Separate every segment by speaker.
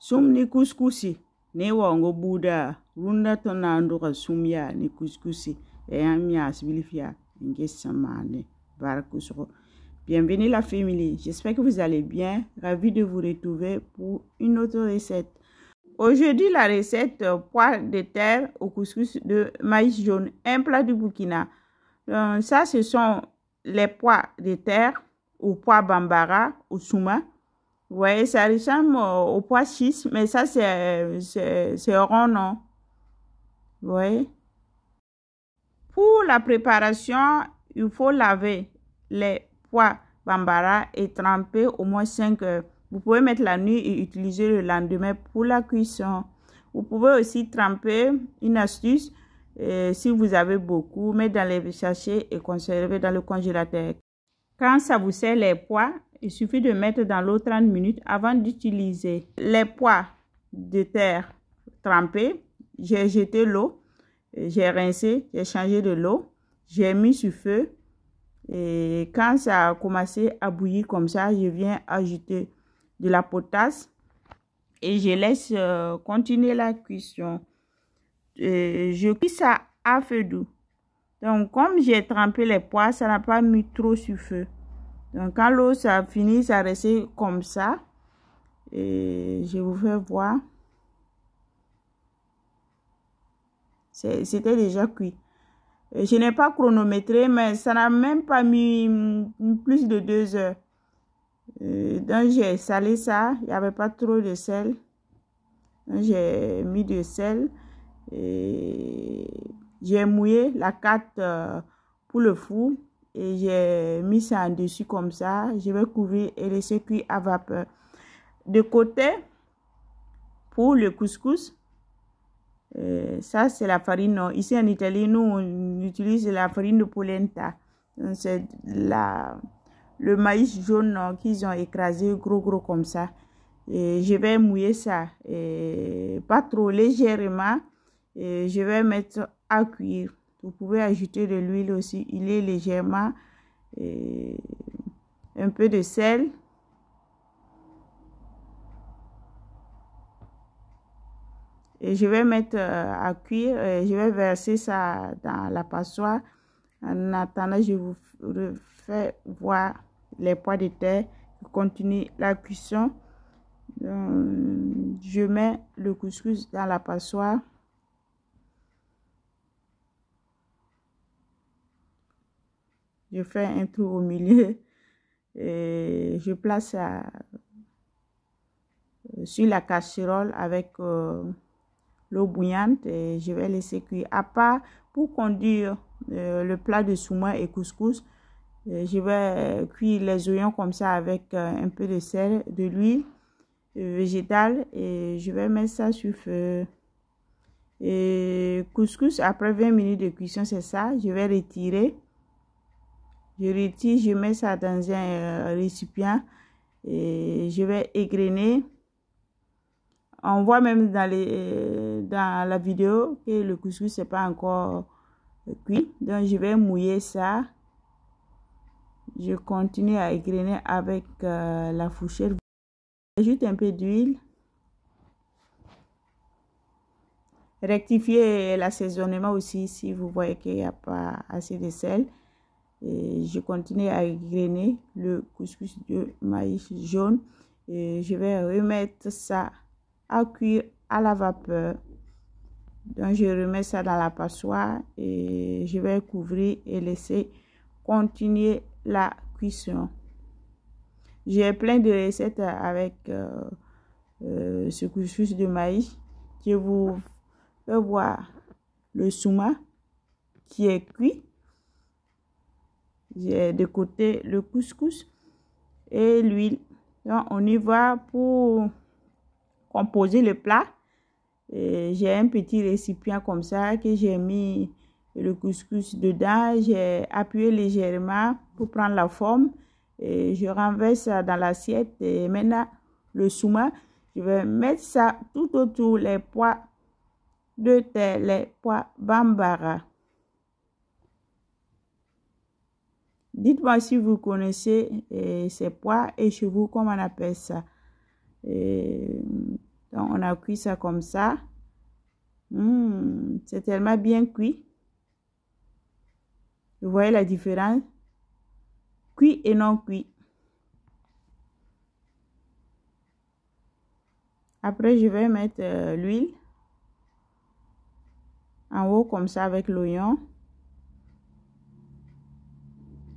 Speaker 1: Sum ni couscousi. Ne wango buda. Runda tonando ka sum ya ni couscousi. Et un mia sbilifia. Ngesamane. Barakusro. Bienvenue la famille. J'espère que vous allez bien. Ravi de vous retrouver pour une autre recette. Aujourd'hui, la recette pois de terre au couscous de maïs jaune. Un plat du Burkina. Ça, ce sont les pois de terre ou pois bambara ou souma. Vous voyez, ça ressemble au pois chiche, mais ça, c'est rond, non? Vous voyez? Pour la préparation, il faut laver les pois bambara et tremper au moins 5 heures. Vous pouvez mettre la nuit et utiliser le lendemain pour la cuisson. Vous pouvez aussi tremper, une astuce, si vous avez beaucoup, mettre dans les sachets et conserver dans le congélateur. Quand ça vous sert les pois, il suffit de mettre dans l'eau 30 minutes avant d'utiliser. Les pois de terre trempés, j'ai jeté l'eau, j'ai rincé, j'ai changé de l'eau, j'ai mis sur feu. Et quand ça a commencé à bouillir comme ça, je viens ajouter de la potasse et je laisse continuer la cuisson. Je cuis ça à feu doux. Donc, comme j'ai trempé les pois, ça n'a pas mis trop sur feu. Donc, quand l'eau ça finit, ça reste comme ça. Et je vous fais voir. C'était déjà cuit. Je n'ai pas chronométré, mais ça n'a même pas mis plus de 2 heures. Donc, j'ai salé ça. Il n'y avait pas trop de sel. Donc, j'ai mis du sel. Et j'ai mouillé la carte pour le four. Et j'ai mis ça en dessus comme ça. Je vais couvrir et laisser cuire à vapeur. De côté, pour le couscous, ça c'est la farine. Non. Ici en Italie, nous on utilise la farine de polenta. C'est le maïs jaune qu'ils ont écrasé gros comme ça. Et je vais mouiller ça, et pas trop légèrement. Et je vais mettre à cuire. Vous pouvez ajouter de l'huile aussi. Il est légèrement. Et un peu de sel. Et je vais mettre à cuire. Et je vais verser ça dans la passoire. En attendant, je vous fais voir les pois de terre qui continuent la cuisson. Donc, je mets le couscous dans la passoire. Je fais un trou au milieu et je place ça sur la casserole avec l'eau bouillante et je vais laisser cuire. À part pour conduire le plat de souma et couscous, je vais cuire les oignons comme ça avec un peu de sel, de l'huile végétale et je vais mettre ça sur feu. Et couscous, après 20 minutes de cuisson, c'est ça. Je vais retirer. Je retire, je mets ça dans un récipient et je vais égrener. On voit même dans la vidéo que le couscous n'est pas encore cuit. Donc, je vais mouiller ça. Je continue à égrener avec la fourchette. J'ajoute un peu d'huile. Rectifiez l'assaisonnement aussi si vous voyez qu'il n'y a pas assez de sel. Et je continue à égrener le couscous de maïs jaune. Et je vais remettre ça à cuire à la vapeur. Donc, je remets ça dans la passoire et je vais couvrir et laisser continuer la cuisson. J'ai plein de recettes avec ce couscous de maïs. Je vous fais voir le souma qui est cuit. J'ai de côté le couscous et l'huile. Donc, on y va pour composer le plat. J'ai un petit récipient comme ça que j'ai mis le couscous dedans. J'ai appuyé légèrement pour prendre la forme. Et je renverse ça dans l'assiette. Et maintenant, le souma, je vais mettre ça tout autour, les pois de terre, les pois bambara. Dites-moi si vous connaissez ces pois et chez vous, comment on appelle ça. Donc, On a cuit ça comme ça. C'est tellement bien cuit. Vous voyez la différence? Cuit et non cuit. Après, je vais mettre l'huile en haut comme ça avec l'oignon.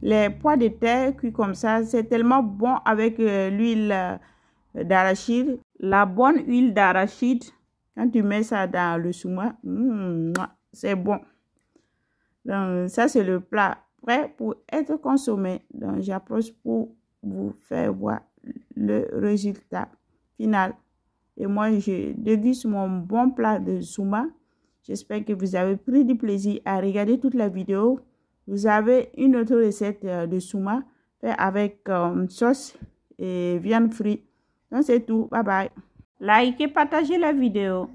Speaker 1: Les pois de terre cuits comme ça, c'est tellement bon avec l'huile d'arachide. La bonne huile d'arachide, quand tu mets ça dans le souma, c'est bon. Donc, ça, c'est le plat prêt pour être consommé. Donc, j'approche pour vous faire voir le résultat final. Et moi, je déguste mon bon plat de souma. J'espère que vous avez pris du plaisir à regarder toute la vidéo. Vous avez une autre recette de souma fait avec sauce et viande frite. Donc, c'est tout. Bye bye. Likez, partagez la vidéo.